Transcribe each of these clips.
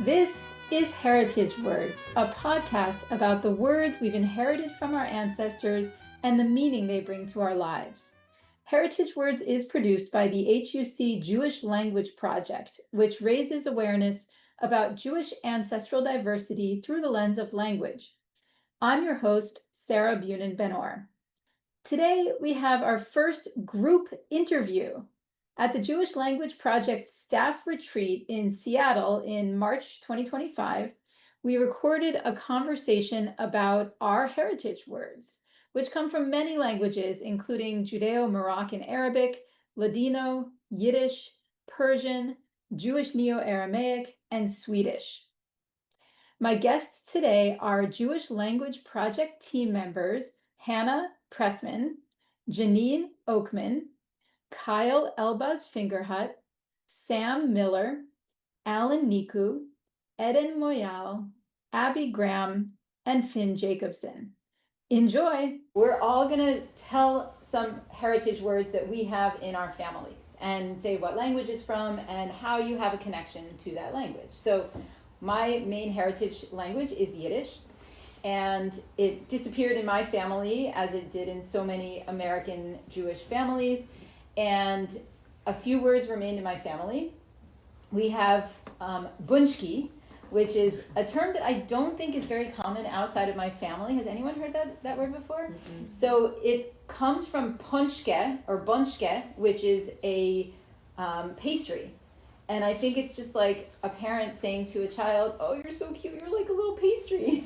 This is Heritage Words, a podcast about the words we've inherited from our ancestors and the meaning they bring to our lives. Heritage Words is produced by the HUC Jewish Language Project, which raises awareness about Jewish ancestral diversity through the lens of language. I'm your host, Sarah Bunin Benor. Today, we have our first group interview. At the Jewish Language Project staff retreat in Seattle in March 2025, we recorded a conversation about our heritage words, which come from many languages, including Judeo-Moroccan Arabic, Ladino, Yiddish, Persian, Jewish Neo-Aramaic, and Swedish. My guests today are Jewish Language Project team members Hannah Pressman, Janine Okmin, Kyle Elbaz Fingerhut, Sam Miller, Alan Niku, Eden Moyal, Abby Graham, and Finn Jacobson. Enjoy! We're all going to tell some heritage words that we have in our families and say what language it's from and how you have a connection to that language. So my main heritage language is Yiddish, and it disappeared in my family as it did in so many American Jewish families. And a few words remained in my family. We have bunchki, which is a term that I don't think is very common outside of my family. Has anyone heard that word before? Mm-hmm. So it comes from punchke or bunchke, which is a pastry. And I think it's just like a parent saying to a child, "Oh, you're so cute, you're like a little pastry."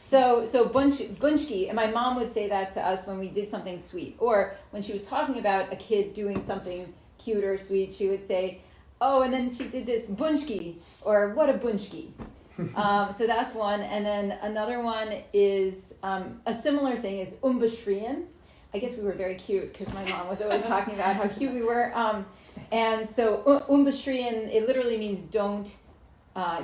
so bunchki, and my mom would say that to us when we did something sweet. Or when she was talking about a kid doing something cute or sweet, she would say, "Oh, and then she did this bunchki," or "What a bunchki." So that's one. And then another one is a similar thing is umbashrian. I guess we were very cute because my mom was always talking about how cute we were. And so umbashrian, it literally means don't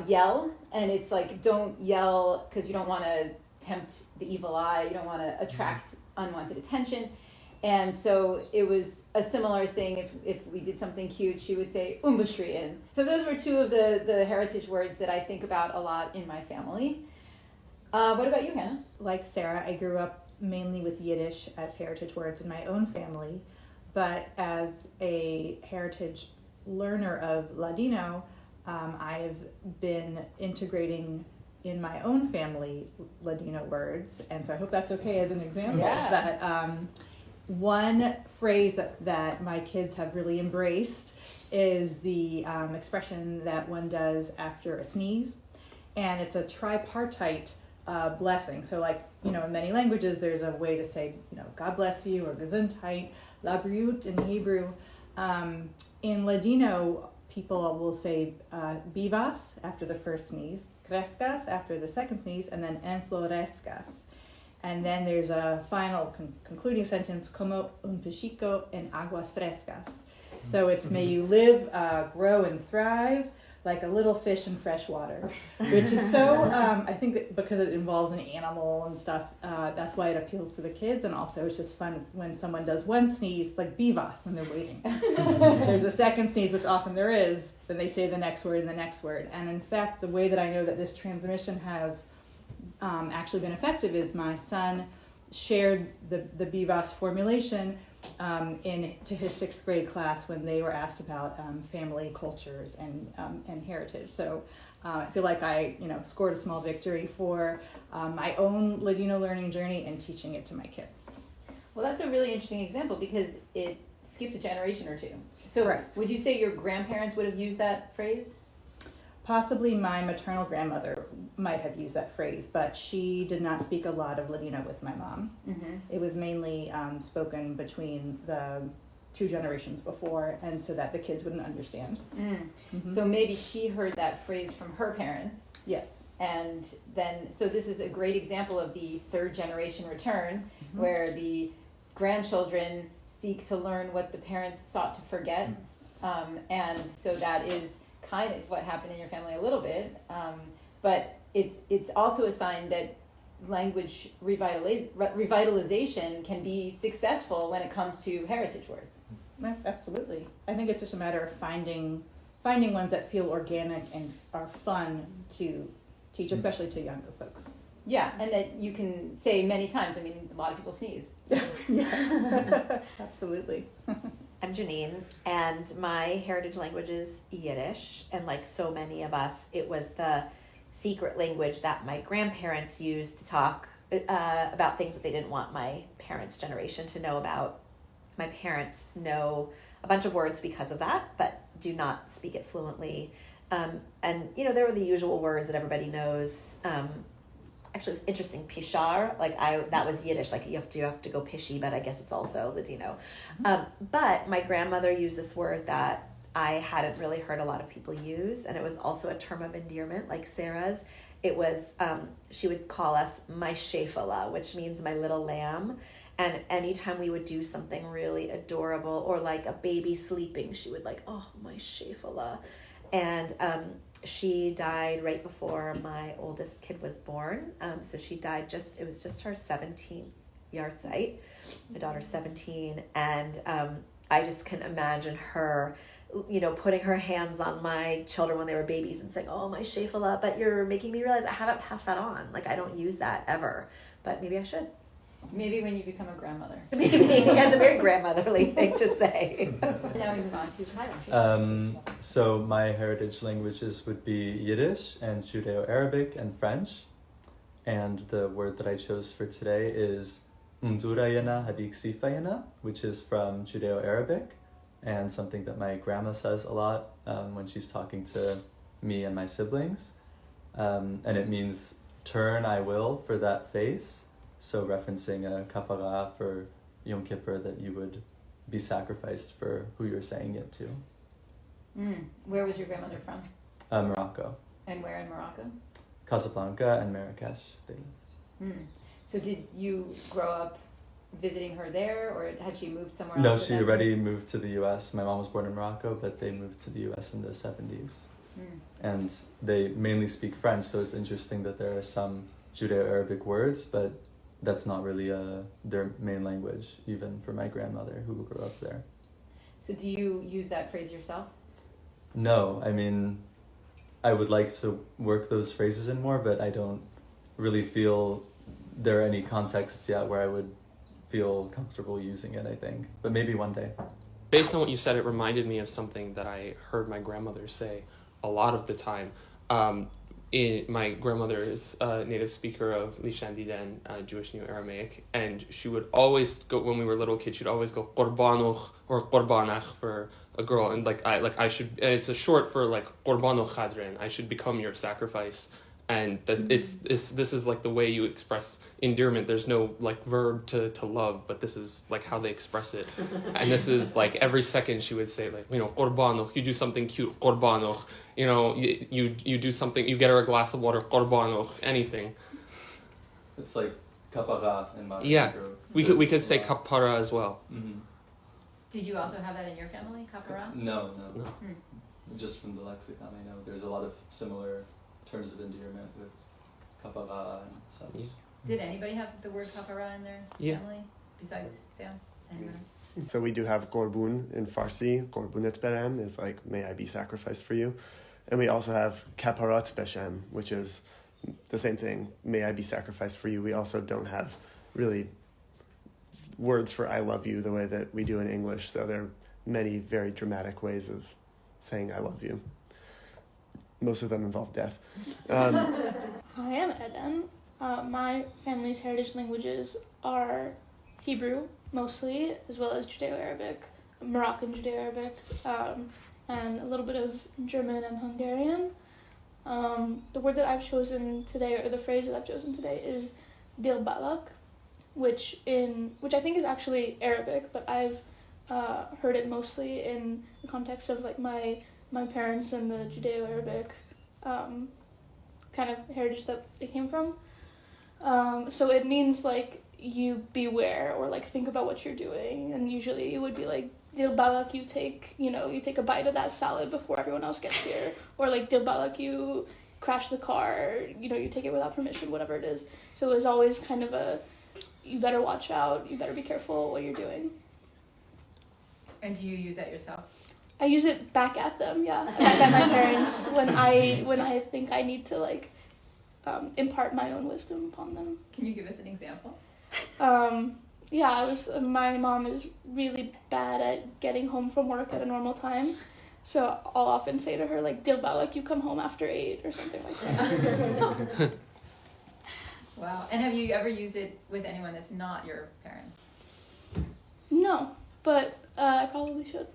yell. And it's like don't yell because you don't want to tempt the evil eye. You don't want to attract unwanted attention. And so it was a similar thing. If we did something cute, she would say umbashrian. So those were two of the heritage words that I think about a lot in my family. What about you, Hannah? Like Sarah, I grew up mainly with Yiddish as heritage words in my own family, but as a heritage learner of Ladino, I've been integrating in my own family Ladino words, and so I hope that's okay as an example. Yeah. That one phrase that my kids have really embraced is the expression that one does after a sneeze, and it's a tripartite blessing. So like, in many languages, there's a way to say, God bless you, or Gesundheit, Labriut in Hebrew. In Ladino, people will say vivas after the first sneeze, crescas after the second sneeze, and then enflorescas. And then there's a final concluding sentence, como un pechico en aguas frescas. So it's may you live, grow, and thrive like a little fish in fresh water, which is so, I think that because it involves an animal and stuff, that's why it appeals to the kids. And also it's just fun when someone does one sneeze, like vivas, and they're waiting. There's a second sneeze, which often there is, then they say the next word and the next word. And in fact, the way that I know that this transmission has actually been effective is my son shared the vivas formulation to his 6th grade class when they were asked about family cultures and heritage. So I feel like I scored a small victory for my own Ladino learning journey and teaching it to my kids. Well, that's a really interesting example because it skipped a generation or two. So Correct. Would you say your grandparents would have used that phrase? Possibly my maternal grandmother might have used that phrase, but she did not speak a lot of Ladino with my mom. Mm-hmm. It was mainly spoken between the 2 generations before, and so that the kids wouldn't understand. Mm-hmm. So maybe she heard that phrase from her parents. Yes. And then, so this is a great example of the 3rd generation return, where the grandchildren seek to learn what the parents sought to forget. And so that is kind of what happened in your family a little bit, but it's also a sign that language revitalization can be successful when it comes to heritage words. Absolutely. I think it's just a matter of finding finding ones that feel organic and are fun to teach, especially to younger folks. Yeah, and that you can say many times. I mean, a lot of people sneeze. Yeah, absolutely. I'm Janine, and my heritage language is Yiddish, and like so many of us, it was the secret language that my grandparents used to talk about things that they didn't want my parents' generation to know about. My parents know a bunch of words because of that, but do not speak it fluently. And, you know, there were the usual words that everybody knows. Actually, it was interesting. Pishar, that was Yiddish. Like you have to go pishy, but I guess it's also Ladino. But my grandmother used this word that I hadn't really heard a lot of people use, and it was also a term of endearment, like Sarah's. It was she would call us my shefala, which means my little lamb. And anytime we would do something really adorable, or like a baby sleeping, she would like, oh, my shefala. And she died right before my oldest kid was born. So she died it was just her 17th yahrzeit. My daughter's 17. And I just can imagine her, you know, putting her hands on my children when they were babies and saying, oh, my shefala. But you're making me realize I haven't passed that on. Like, I don't use that ever. But maybe I should. Maybe when you become a grandmother. Maybe. That's a very grandmotherly thing to say. Now we move on to Thailand. So my heritage languages would be Yiddish and Judeo-Arabic and French. And the word that I chose for today is Mdurayana Hadiksifayana, which is from Judeo-Arabic, and something that my grandma says a lot when she's talking to me and my siblings. And it means turn I will for that face. So referencing a kapara for Yom Kippur, that you would be sacrificed for who you're saying it to. Where was your grandmother from? Morocco. And where in Morocco? Casablanca and Marrakesh. So did you grow up visiting her there, or had she moved somewhere No, else? she already moved to the U.S. My mom was born in Morocco, but they moved to the U.S. in the 70s. And they mainly speak French, so it's interesting that there are some Judeo-Arabic words, but that's not really their main language, even for my grandmother who grew up there. So do you use that phrase yourself? No, I mean, I would like to work those phrases in more, but I don't really feel there are any contexts yet where I would feel comfortable using it, I think. But maybe one day. Based on what you said, it reminded me of something that I heard my grandmother say a lot of the time. My grandmother is a native speaker of Lishandiden, Jewish Neo-Aramaic, and she would always go, when we were little kids, she'd always go Qorbanoch or Qorbanach for a girl, and I should, and it's a short for like Qorbanoch Chadrin, I should become your sacrifice. And this is like the way you express endearment. There's no like verb to love, but this is like how they express it. And this is like every second she would say, like, you know, Qorbanoch, you do something cute, Qorbanoch. You know, you do something, you get her a glass of water, Qorbanoch, anything. It's like kapara in my we could say kapara as well. Mm-hmm. Did you also have that in your family, kapara? No. Just from the lexicon, I know there's a lot of similar terms of endearment with kapara and such. Yeah. Did anybody have the word kapara in their family besides Sam? Anyone? So we do have Qorbun in Farsi. Qorbunet berem is like, may I be sacrificed for you. And we also have kaparat beshem, which is the same thing, may I be sacrificed for you. We also don't have really words for I love you the way that we do in English. So there are many very dramatic ways of saying I love you. Most of them involve death. Hi, I'm Eden. My family's heritage languages are Hebrew, mostly, as well as Judeo-Arabic, Moroccan Judeo-Arabic, and a little bit of German and Hungarian. The word that I've chosen today, or the phrase that I've chosen today, is Dil Balak, which I think is actually Arabic, but I've heard it mostly in the context of like my parents and the Judeo-Arabic kind of heritage that they came from. So it means like you beware, or like think about what you're doing, and usually it would be like Dil Balak, you take a bite of that salad before everyone else gets here, or like Dil Balak, you crash the car, you take it without permission, whatever it is. So it was always kind of you better watch out, you better be careful what you're doing. And do you use that yourself? I use it back at them, yeah. Back at my parents when I think I need to like impart my own wisdom upon them. Can you give us an example? Yeah, my mom is really bad at getting home from work at a normal time. So I'll often say to her like "Dilba," like you come home after 8 or something like that. Wow. And have you ever used it with anyone that's not your parents? No, but I probably should.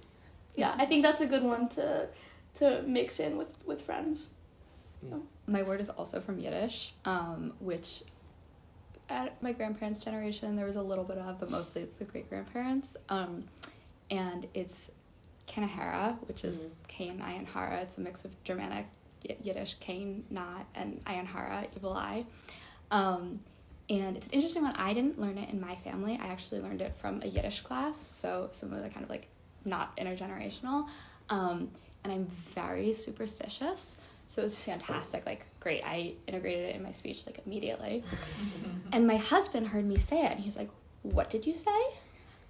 Yeah, I think that's a good one to mix in with friends. So. My word is also from Yiddish, which at my grandparents' generation there was a little bit of, but mostly it's the great-grandparents. And it's Kanahara, which is Kain, Ayin, Hara. It's a mix of Germanic Yiddish, Kain, not, and Ayin, Hara, evil eye. And it's an interesting one. I didn't learn it in my family. I actually learned it from a Yiddish class, so similar, kind of like not intergenerational. And I'm very superstitious, so it was fantastic. Like, great. I integrated it in my speech like immediately. And my husband heard me say it, and he's like, "What did you say?"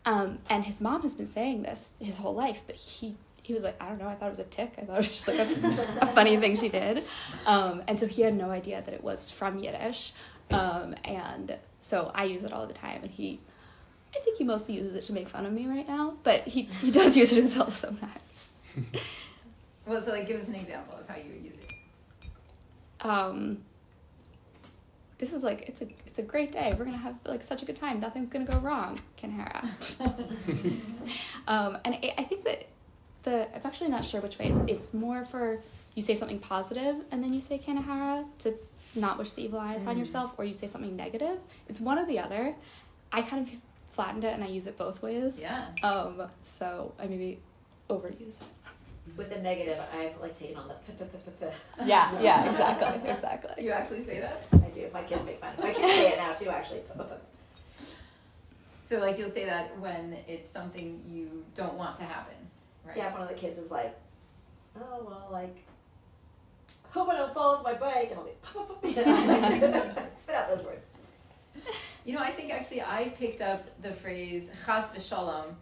And his mom has been saying this his whole life, but he was like, "I don't know, I thought it was a tick. I thought it was just like a funny thing she did." And so he had no idea that it was from Yiddish. And so I use it all the time, and I think he mostly uses it to make fun of me right now, but he does use it himself sometimes. Well, so like give us an example of how you would use it. This is like, it's a great day. We're gonna have like such a good time. Nothing's gonna go wrong, Kanhara. And I think that I'm actually not sure which way. It's more for you say something positive and then you say Kanahara to not wish the evil eye upon yourself, or you say something negative. It's one or the other. I kind of flattened it and I use it both ways. Yeah. So I maybe overuse it. With the negative, I've like taken on the p. Yeah, exactly. You actually say that? I do. My kids make fun. My kids say it now too, actually. So like you'll say that when it's something you don't want to happen, right? Yeah, if one of the kids is like, "Oh well, like, hope I don't fall off my bike," and I'll be, spit out those words. You know, I think actually I picked up the phrase chas v'shalom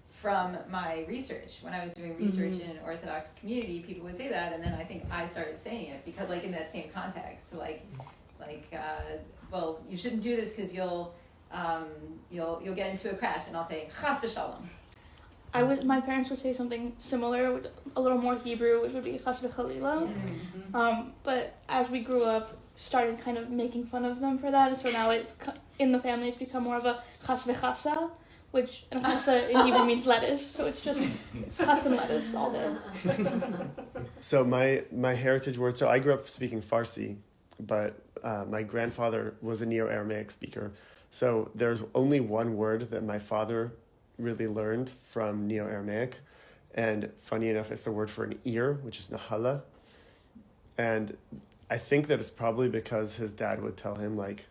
from my research. When I was doing research in an Orthodox community, people would say that, and then I think I started saying it because, like, in that same context, well, you shouldn't do this because you'll get into a crash, and I'll say chas v'shalom. My parents would say something similar, a little more Hebrew, which would be chas v'chalila. But as we grew up, started kind of making fun of them for that, so now it's in the family. It's become more of a chas v'chasa, which and chasa in Hebrew means lettuce, so it's chas and lettuce all day. So my heritage word. So I grew up speaking Farsi, but my grandfather was a Neo-Aramaic speaker. So there's only one word that my father really learned from Neo-Aramaic, and funny enough, it's the word for an ear, which is nahala. And I think that it's probably because his dad would tell him, like,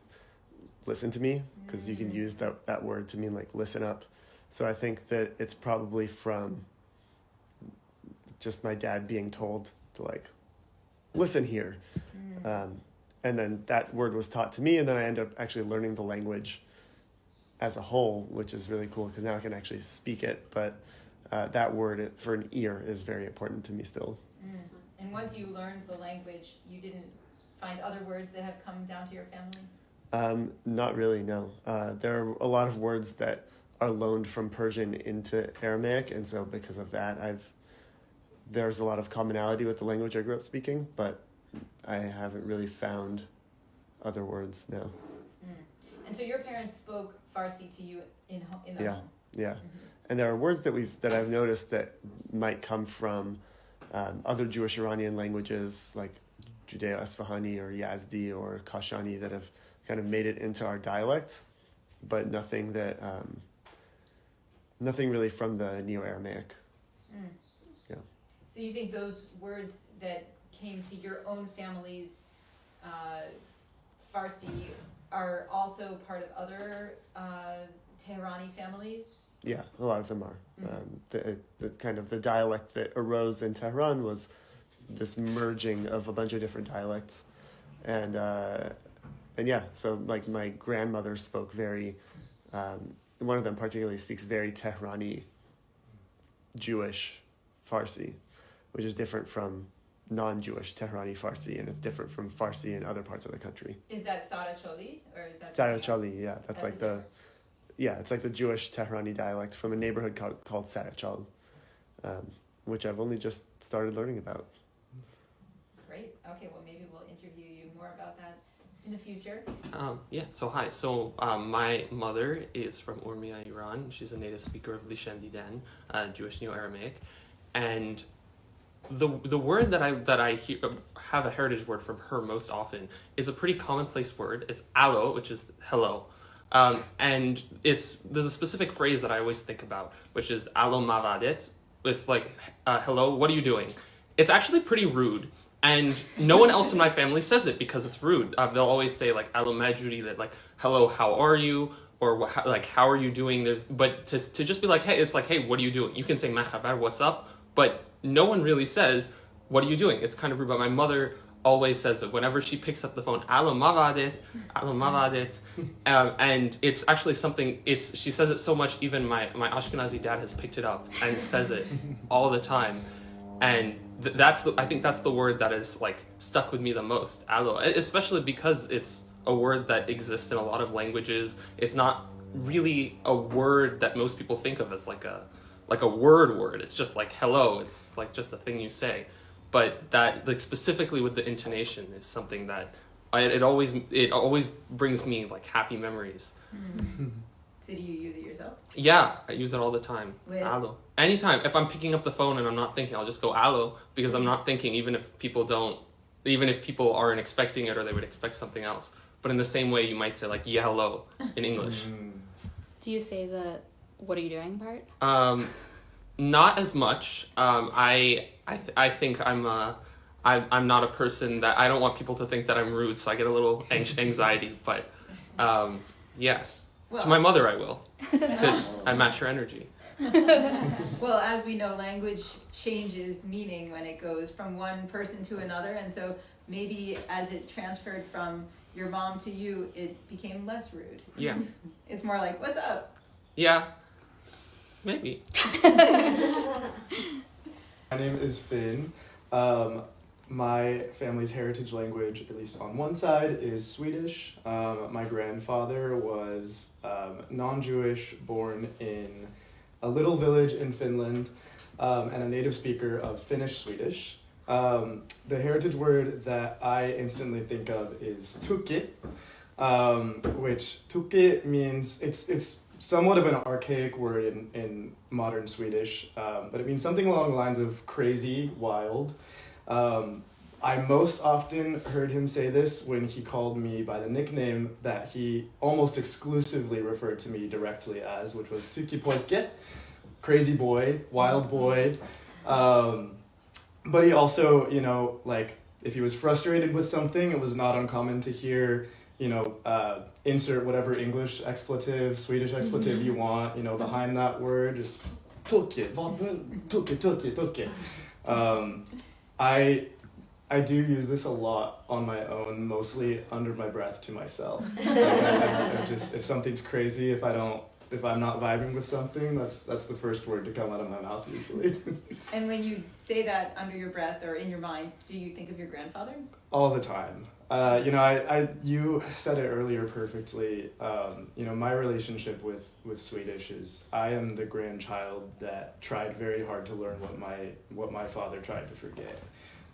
listen to me, because you can use that word to mean, like, listen up. So I think that it's probably from just my dad being told to, like, listen here. And then that word was taught to me, and then I ended up actually learning the language as a whole, which is really cool, because now I can actually speak it. But that word for an ear is very important to me still. And once you learned the language, you didn't find other words that have come down to your family? Not really, no. There are a lot of words that are loaned from Persian into Aramaic, and so because of that, there's a lot of commonality with the language I grew up speaking, but I haven't really found other words, no. And so your parents spoke Farsi to you in the home? Yeah. And there are words that I've noticed that might come from other Jewish Iranian languages like Judeo-Asfahani or Yazdi or Kashani that have kind of made it into our dialect, but nothing really from the Neo-Aramaic. Yeah. So you think those words that came to your own family's Farsi are also part of other Tehrani families? Yeah, a lot of them are. The kind of the dialect that arose in Tehran was this merging of a bunch of different dialects, and yeah, so like my grandmother spoke very, one of them particularly speaks very Tehrani Jewish Farsi, which is different from non-Jewish Tehrani Farsi, and it's different from Farsi in other parts of the country. Is that Saracholi or is that Sarachali, yeah, that's like it's like the Jewish Tehrani dialect from a neighborhood called Sarachal, which I've only just started learning about. Great. Okay, well maybe we'll interview you more about that in the future. So hi. So my mother is from Urmia, Iran. She's a native speaker of Lishandiden, Jewish Neo-Aramaic, and the word that I hear, have a heritage word from her most often is a pretty commonplace word. It's allo, which is hello, and there's a specific phrase that I always think about, which is allo mavadet. It's like hello, what are you doing? It's actually pretty rude. And no one else in my family says it because it's rude. They'll always say like "Alo majuri," that like "Hello, how are you?" or like "How are you doing?" But to just be like, "Hey," it's like, "Hey, what are you doing?" You can say "Merhaba," what's up, but no one really says, "What are you doing?" It's kind of rude. But my mother always says it whenever she picks up the phone. "Alo mavadet, alo mavadet," and it's actually something. She says it so much. Even my Ashkenazi dad has picked it up and says it all the time, and. I think that's the word that is like stuck with me the most, allo, especially because it's a word that exists in a lot of languages. It's not really a word that most people think of as like a word. It's just like hello. It's like just a thing you say, but that like specifically with the intonation is something that it always brings me like happy memories. So do you use it yourself? Yeah, I use it all the time. With? Allo. Anytime. If I'm picking up the phone and I'm not thinking, I'll just go allo, because I'm not thinking, even if people aren't expecting it or they would expect something else. But in the same way, you might say like, yeah, hello in English. Do you say the "what are you doing" part? Not as much. I think I'm not a person that, I don't want people to think that I'm rude, so I get a little anxiety. But yeah. Well, to my mother, I will, because I match her energy. Well, as we know, language changes meaning when it goes from one person to another, and so maybe as it transferred from your mom to you, it became less rude. Yeah. It's more like, "What's up?" Yeah. Maybe. My name is Finn. My family's heritage language, at least on one side, is Swedish. My grandfather was non-Jewish, born in a little village in Finland, and a native speaker of Finnish Swedish. The heritage word that I instantly think of is tukki, which tukki means, it's somewhat of an archaic word in modern Swedish, but it means something along the lines of crazy, wild. I most often heard him say this when he called me by the nickname that he almost exclusively referred to me directly as, which was Tukkipoike, crazy boy, wild boy. But he also, like, if he was frustrated with something, it was not uncommon to hear, insert whatever English expletive, Swedish expletive you want, behind that word, just tukki, tukki. I do use this a lot on my own, mostly under my breath to myself. I just, if something's crazy, if I'm not vibing with something, that's the first word to come out of my mouth usually. And when you say that under your breath or in your mind, do you think of your grandfather? All the time. You said it earlier perfectly. My relationship with Swedish is I am the grandchild that tried very hard to learn what my father tried to forget.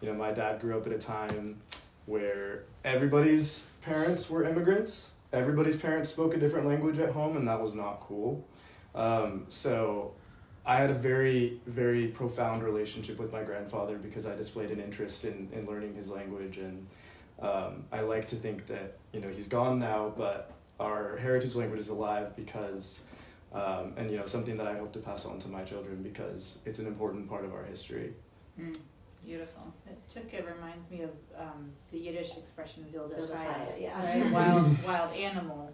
My dad grew up at a time where everybody's parents were immigrants. Everybody's parents spoke a different language at home, and that was not cool. So I had a very, very profound relationship with my grandfather because I displayed an interest in learning his language. And I like to think that, he's gone now, but our heritage language is alive because, and something that I hope to pass on to my children because it's an important part of our history. Beautiful. Tukka reminds me of the Yiddish expression "wilde Wilde Freiheit," Freiheit, yeah. right? Wild animal.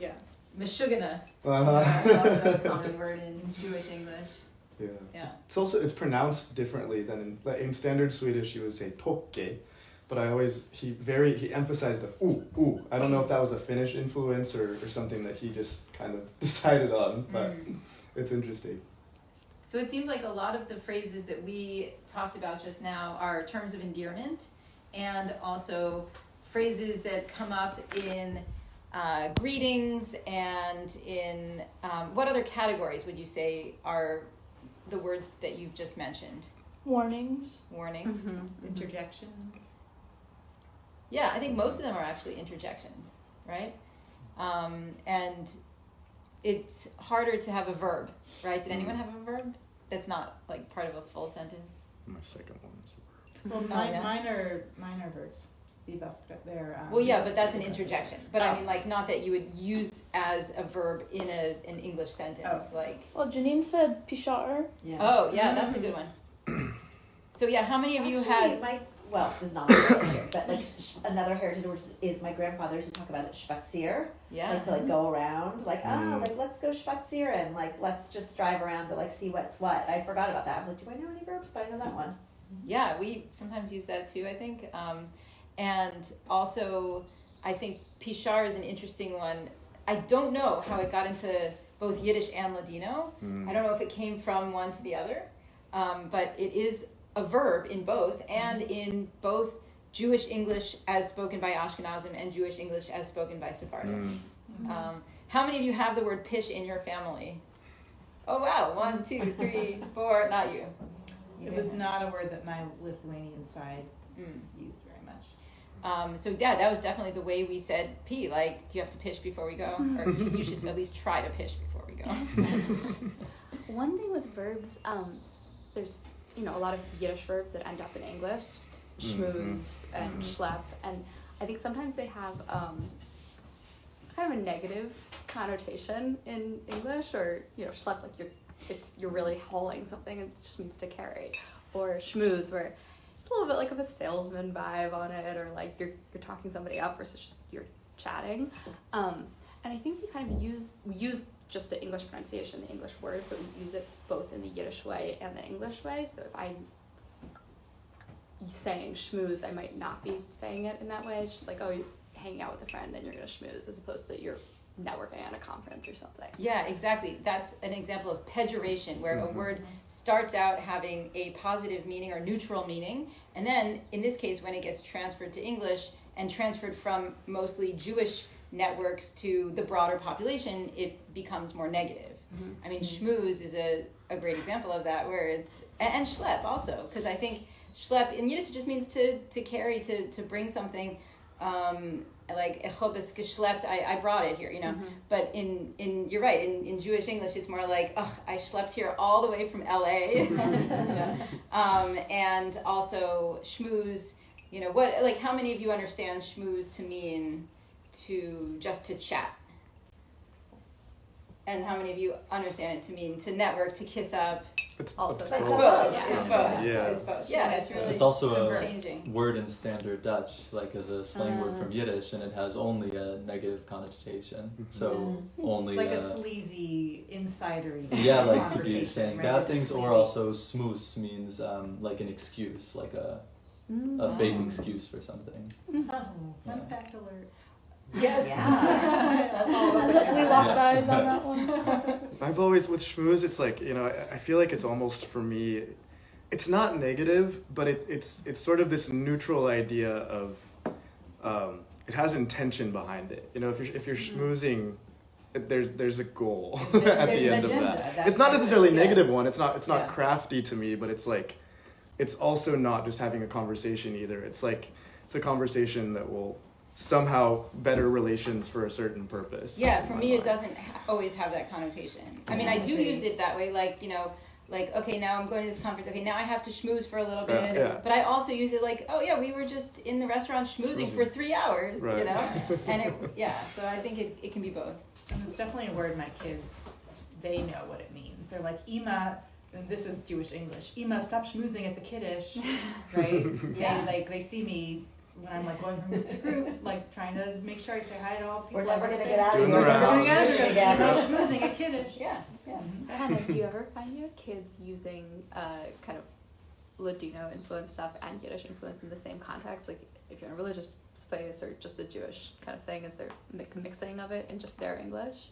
Yeah. Meshugana. Uh-huh. That's also a common word in Jewish English. Yeah. It's pronounced differently than in standard Swedish. You would say tokke, but he emphasized the ooh. I don't know if that was a Finnish influence or something that he just kind of decided on, but it's interesting. So it seems like a lot of the phrases that we talked about just now are terms of endearment, and also phrases that come up in greetings, and in what other categories would you say are the words that you've just mentioned? Warnings. Warnings. Interjections. Yeah, I think most of them are actually interjections, right? And it's harder to have a verb, right? Did anyone have a verb that's not like part of a full sentence? My second one is Well, yeah. mine are verbs. They're Well, yeah, but that's an interjection. But I mean, like, not that you would use as a verb in an English sentence, like. Well, Janine said pishar. Yeah. Oh, yeah, that's a good one. So yeah, how many of you Actually, had? well, this is not my heritage here, but like another heritage word is my grandfather to talk about it, schwatzir. Yeah. Like to like go around, like like let's go schwatzir and like let's just drive around to like see what's what. I forgot about that. I was like, do I know any verbs? But I know that one. Yeah, we sometimes use that too, I think. And also, I think pishar is an interesting one. I don't know how it got into both Yiddish and Ladino. I don't know if it came from one to the other, but it is a verb in both, and in both Jewish English as spoken by Ashkenazim and Jewish English as spoken by Sephardim. How many of you have the word pish in your family? Oh wow, 1, 2, 3, 4, not you. It was not a word that my Lithuanian side used very much. So yeah, that was definitely the way we said pee. Like, do you have to pish before we go? Or you should at least try to pish before we go. One thing with verbs, there's a lot of Yiddish verbs that end up in English, schmooze and schlep, and I think sometimes they have kind of a negative connotation in English, or schlep, like you're really hauling something, and it just means to carry, or schmooze, where it's a little bit like of a salesman vibe on it, or like you're talking somebody up versus just you're chatting, and I think we use just the English pronunciation, the English word, but we use it both in the Yiddish way and the English way. So if I'm saying schmooze, I might not be saying it in that way. It's just like, oh, you're hanging out with a friend and you're going to schmooze, as opposed to you're networking at a conference or something. Yeah, exactly. That's an example of pejoration, where a word starts out having a positive meaning or neutral meaning, and then, in this case, when it gets transferred to English and transferred from mostly Jewish networks to the broader population, it becomes more negative. I mean, schmooze is a great example of that, where it's, and schlep also, because I think schlep in Yiddish just means to carry, to bring something, like ich hab es geschleppt, I brought it here, but in you're right, in Jewish English it's more like, I schlepped here all the way from LA. And also schmooze, what, like, how many of you understand schmooze to mean just to chat? And how many of you understand it to mean to network, to kiss up? It's Also, It's both. Yeah. It's both. Yeah. It's both. Yeah, it's really. It's also a changing. word in Standard Dutch, like as a slang word from Yiddish, and it has only a negative connotation. So only Like a sleazy, insidery yeah, like to be conversation, saying right? bad It's things, or sleazy. also smoose means like an excuse, like a fake excuse for something. Fun fact alert. Yes. Yeah. That's all about We locked eyes on that one. I've always, with schmooze, it's like, I feel like it's almost, for me, it's not negative, but it's sort of this neutral idea of, it has intention behind it. If you're schmoozing, there's a goal at There's the an end of agenda. that. That's It's not necessarily a yeah. negative one. It's not Yeah. crafty to me, but it's like, it's also not just having a conversation either. It's like, it's a conversation that will somehow better relations for a certain purpose. Yeah, in for my me, it mind. doesn't always have that connotation. I mean, I do use it that way, like, like, okay, now I'm going to this conference, okay, now I have to schmooze for a little bit. Yeah. But I also use it like, oh yeah, we were just in the restaurant schmoozing for 3 hours, Right. And so I think it can be both. And it's definitely a word my kids, they know what it means. They're like, Ima, and this is Jewish English, Ima, stop schmoozing at the kiddush, right? Yeah. They see me when I'm like going from group to group, like trying to make sure I say hi to all the people. We're never I'm gonna saying, get out of Doing here. the We're never rounds. gonna get out of here Ima again. schmoozing at kiddush. Yeah. Hannah, do you ever find your kids using kind of Ladino influence stuff and Yiddish influence in the same context? Like, if you're in a religious space or just a Jewish kind of thing, is there mixing of it in just their English?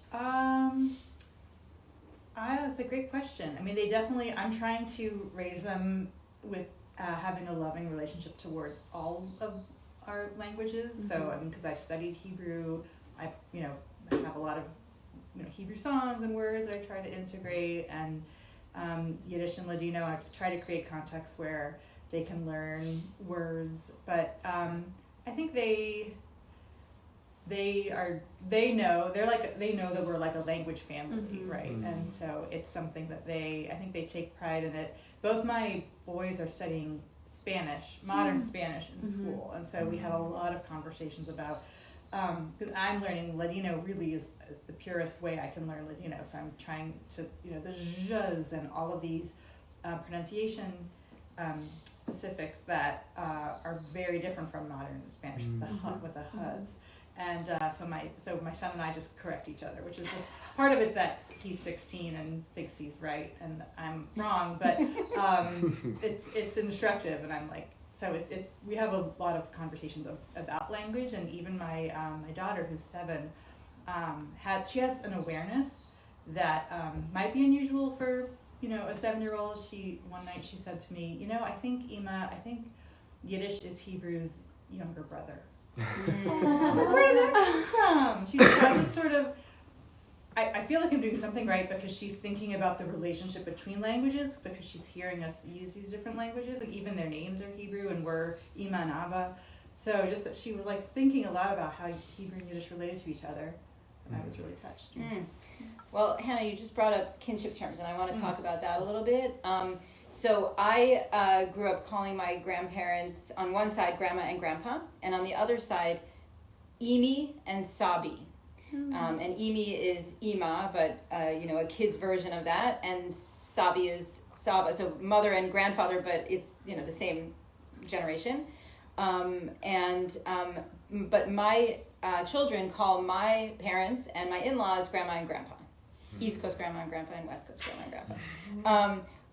That's a great question. I mean, they definitely, I'm trying to raise them with having a loving relationship towards all of our languages. Mm-hmm. So, I mean, because I studied Hebrew, I have a lot of, Hebrew songs and words that I try to integrate, and Yiddish and Ladino, I try to create contexts where they can learn words, but I think they know that we're like a language family, mm-hmm. right? Mm-hmm. And so it's something that I think they take pride in it. Both my boys are studying Spanish, modern Spanish in mm-hmm. school, and so we have a lot of conversations about, because I'm learning Ladino really is the purest way I can learn Ladino, so I'm trying to, the zhs and all of these pronunciation specifics that are very different from modern Spanish, mm-hmm. with the h's. And so my son and I just correct each other, which is just part of it that he's 16 and thinks he's right and I'm wrong, but it's instructive, and I'm like, so it's we have a lot of conversations about language, and even my daughter, who's 7, she has an awareness that might be unusual for a 7-year-old. One night she said to me, I think Yiddish is Hebrew's younger brother. Where did that come from? She was just sort of, I feel like I'm doing something right, because she's thinking about the relationship between languages, because she's hearing us use these different languages, like even their names are Hebrew and we're Ima and Abba. So just that she was like thinking a lot about how Hebrew and Yiddish related to each other, and I was really touched. Well, Hannah, you just brought up kinship terms, and I want to talk about that a little bit. So I grew up calling my grandparents, on one side, Grandma and Grandpa, and on the other side, Imi and Sabi. And Imi is Ima, but, a kid's version of that, and Sabi is Saba, so mother and grandfather, but it's, the same generation. But my children call my parents and my in-laws Grandma and Grandpa. East Coast Grandma and Grandpa and West Coast Grandma and Grandpa.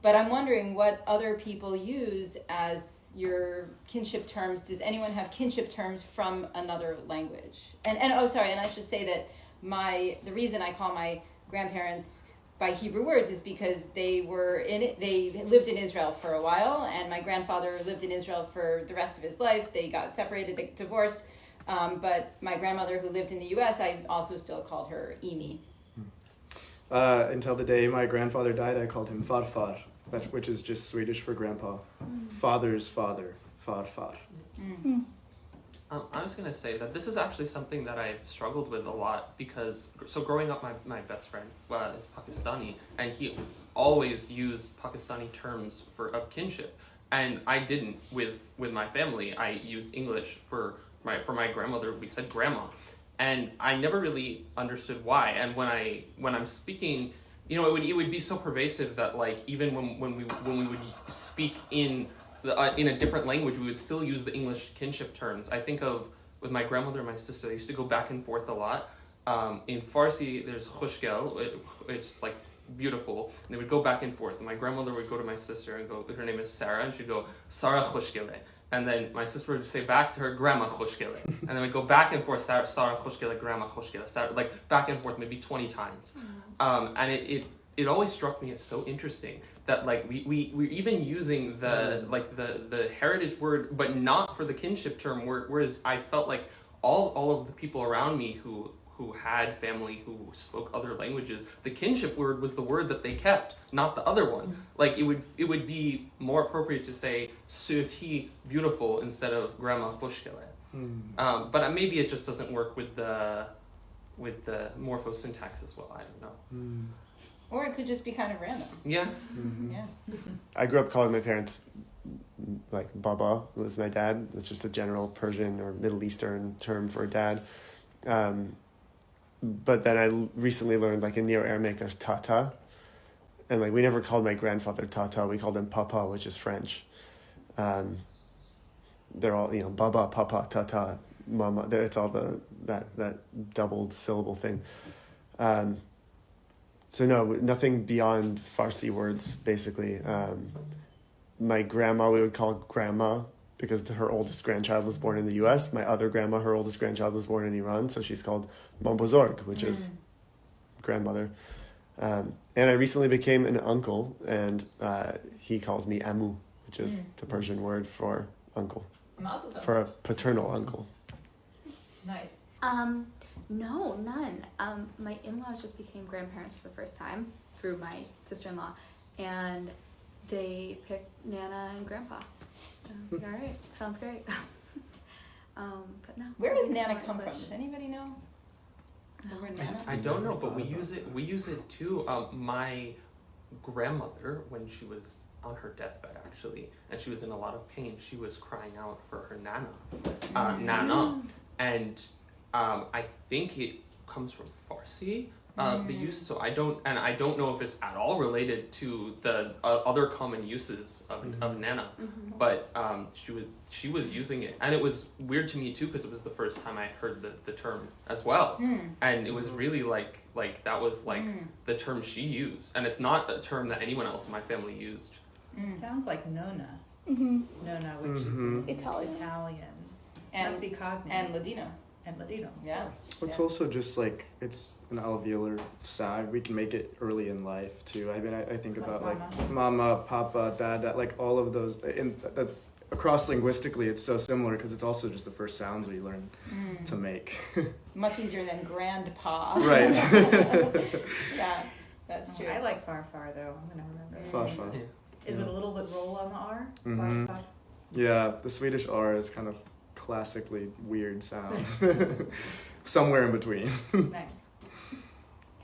But I'm wondering what other people use as your kinship terms. Does anyone have kinship terms from another language? And I should say that the reason I call my grandparents by Hebrew words is because they lived in Israel for a while, and my grandfather lived in Israel for the rest of his life. They got separated, they divorced, but my grandmother, who lived in the U.S., I also still called her Imi. Until the day my grandfather died, I called him Farfar, which is just Swedish for grandpa. Father's father, Farfar. I was going to say that this is actually something that I've struggled with a lot, because growing up, my best friend is Pakistani, and he always used Pakistani terms of kinship, and I didn't with my family. I used English for my grandmother. We said grandma, and I never really understood why. And when I'm speaking, it would be so pervasive that, like, even when we would speak in a different language, we would still use the English kinship terms. I think of, with my grandmother and my sister, they used to go back and forth a lot. In Farsi, there's khushgel, it's like beautiful, and they would go back and forth. And my grandmother would go to my sister and go, her name is Sarah, and she'd go, Sarah khushgele. And then my sister would say back to her, Grandma khushgele. And then we'd go back and forth, Sarah khushgele, Grandma khushgele, like back and forth maybe 20 times. And it always struck me as so interesting that, like, we're even using the heritage word, but not for the kinship term, whereas I felt like all of the people around me who had family who spoke other languages, the kinship word was the word that they kept, not the other one. Like, it would be more appropriate to say Suti, beautiful, instead of Grandma khushgele. But maybe it just doesn't work with the morphosyntax as well. I don't know. Or it could just be kind of random. Yeah. Yeah. I grew up calling my parents, like, Baba was my dad. It's just a general Persian or Middle Eastern term for dad. But then I recently learned, like, in Neo-Aramaic, there's Tata. And, like, we never called my grandfather Tata. We called him Papa, which is French. They're all, Baba, Papa, Tata, Mama. It's all that doubled syllable thing. So no, nothing beyond Farsi words, basically. My grandma, we would call Grandma, because her oldest grandchild was born in the U.S. My other grandma, her oldest grandchild was born in Iran, so she's called Mam Bozorg, which is grandmother. And I recently became an uncle, and he calls me Amu, which is the Persian word for uncle, for a paternal uncle. Nice. No, none. My in-laws just became grandparents for the first time through my sister-in-law, and they picked Nana and Grandpa. All right, sounds great. But no. Where does Nana come from? Does anybody know? The word Nana? I don't know, but we use it too. My grandmother, when she was on her deathbed actually, and she was in a lot of pain, she was crying out for her Nana, Nana, and I think it comes from Farsi. The use, so I don't know if it's at all related to the other common uses of Nana, but she was using it, and it was weird to me too because it was the first time I heard the term as well, and it was really like that was like the term she used, and it's not a term that anyone else in my family used. It sounds like Nona. Mm-hmm. Nona, which is Italian. And must be Cogni. and Ladino. And Ladino. Yeah. It's also just like it's an alveolar sound. We can make it early in life too. I mean, I think Like about mama. like mama, papa, dada, like all of those. Across linguistically, it's so similar because it's also just the first sounds we learn to make. Much easier than grandpa. Right. Yeah, that's true. I like farfar though. I'm gonna remember. Farfar. Yeah. Is with a little bit roll on the R. Mhm. Farfar. Yeah, the Swedish R is kind of classically weird sound. Somewhere in between. Nice.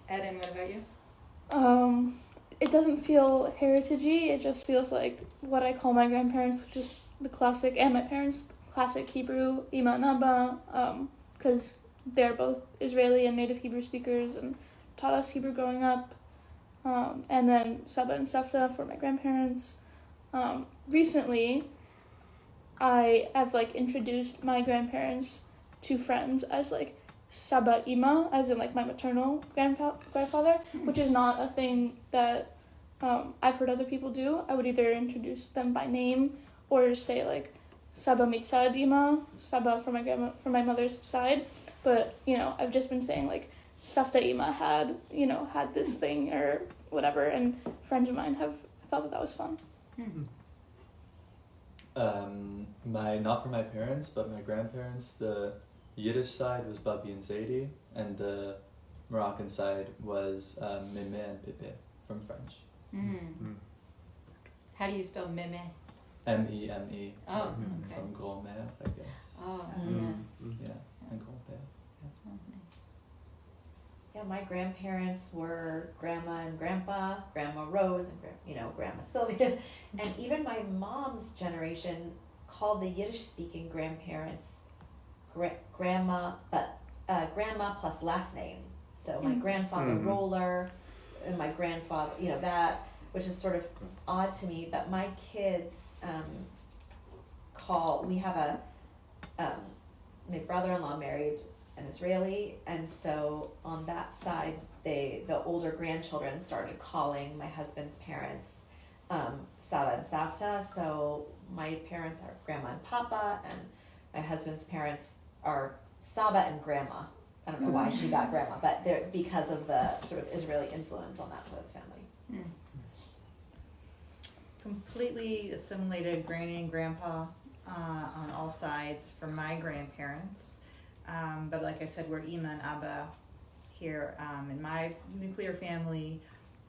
Ed, and what about you? It doesn't feel heritagey. It just feels like what I call my grandparents, which is the classic, and my parents, classic Hebrew, Ima and Abba, because they're both Israeli and native Hebrew speakers and taught us Hebrew growing up. And then Saba and Safta for my grandparents. Recently, I have introduced my grandparents to friends as Saba Ima, as in my maternal grandfather, which is not a thing that I've heard other people do. I would either introduce them by name or say Saba Mitzad Ima, Saba from my mother's side. But I've just been saying Safta Ima had this thing or whatever, and friends of mine have thought that was fun. Not for my parents, but my grandparents, the Yiddish side was Babi and Zaidi, and the Moroccan side was Meme and Pepe from French. How do you spell meme? M-E-M-E. Oh, okay. From grand-mère, I guess. Oh, Yeah, and grand-père. Oh, nice. Yeah, my grandparents were Grandma and Grandpa, Grandma Rose, and Grandma Sylvia, and even my mom's generation called the Yiddish-speaking grandparents grandma, but grandma plus last name. So my grandfather Roller, and my grandfather, that, which is sort of odd to me. But my kids we have my brother-in-law married an Israeli, and so on that side, the older grandchildren started calling my husband's parents Saba and Savta. So my parents are Grandma and Papa, and my husband's parents are Saba and Grandma. I don't know why she got Grandma, but they're because of the sort of Israeli influence on that side of the family. Completely assimilated granny and grandpa on all sides from my grandparents. But like I said, we're Ima and Abba here in my nuclear family.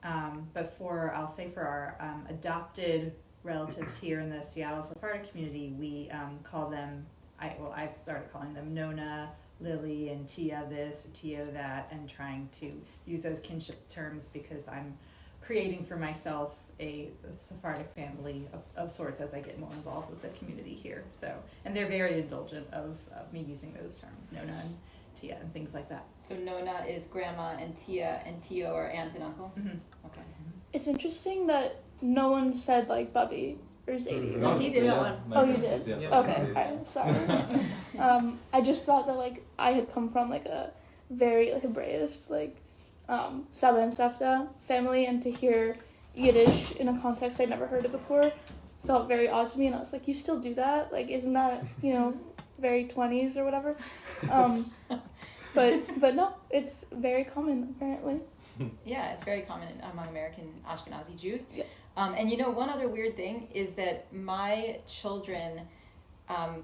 But I'll say for our adopted relatives here in the Seattle Sephardic community, we call them, I've started calling them Nona, Lily, and Tia this, or Tia that, and trying to use those kinship terms because I'm creating for myself a Sephardic family of sorts as I get more involved with the community here. So, and they're very indulgent of me using those terms, Nona and Tia and things like that. So Nona is grandma, and Tio are aunt and uncle? Mm-hmm. Okay. It's interesting that no one said Bubby or Zadie. No, he did. yeah, my Oh, you grandparents, did? yeah. Okay, alright, sorry. I just thought that I had come from a very Hebraiist Saba and Safta family, and to hear Yiddish in a context I'd never heard it before felt very odd to me, and I was like, you still do that? Isn't that very 20s or whatever? But no, it's very common apparently. Yeah, it's very common among American Ashkenazi Jews. Yeah. And you know, one other weird thing is that my children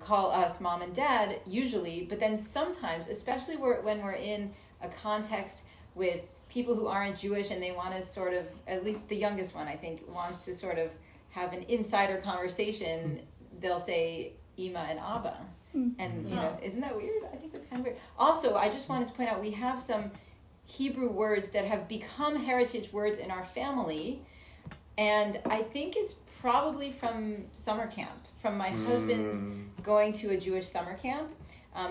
call us mom and dad usually, but then sometimes, especially when we're in a context with people who aren't Jewish and they want to sort of, at least the youngest one I think, wants to sort of have an insider conversation, they'll say Ima and Abba. And, you know, isn't that weird? I think that's kind of weird. Also, I just wanted to point out we have some Hebrew words that have become heritage words in our family, and I think it's probably from summer camp, from my husband's going to a Jewish summer camp.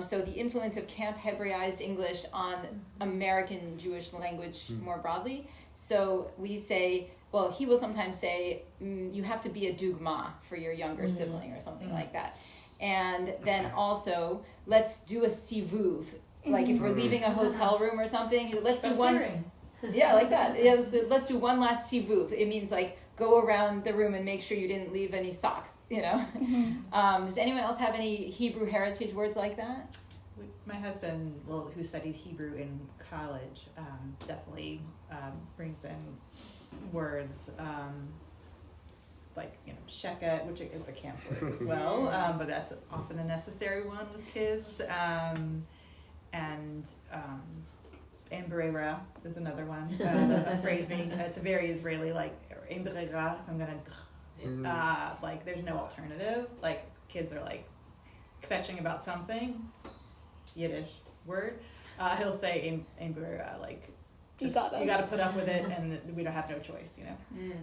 So the influence of Camp Hebraized English on American Jewish language more broadly. So we say, well, he will sometimes say, you have to be a dugma for your younger sibling or something like that. And then also, let's do a sivuv. Like if we're leaving a hotel room or something, let's do one. Yeah, like that. Yeah, let's do one last sivuv. It means like go around the room and make sure you didn't leave any socks, you know. Does anyone else have any Hebrew heritage words like that? My husband, who studied Hebrew in college, definitely brings in words like, you know, sheket, which is a camp word as well, but that's often a necessary one with kids. And Embrera is another one. A phrase meaning, it's a very Israeli, like, Embrera, I'm gonna, like, there's no alternative. Like, kids are, like, kvetching about something, Yiddish word. He'll say Embrera, like, just, you gotta put up with it, and we don't have no choice, you know?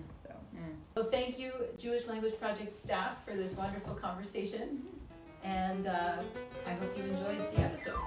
Well, thank you, Jewish Language Project staff, for this wonderful conversation, and I hope you enjoyed the episode.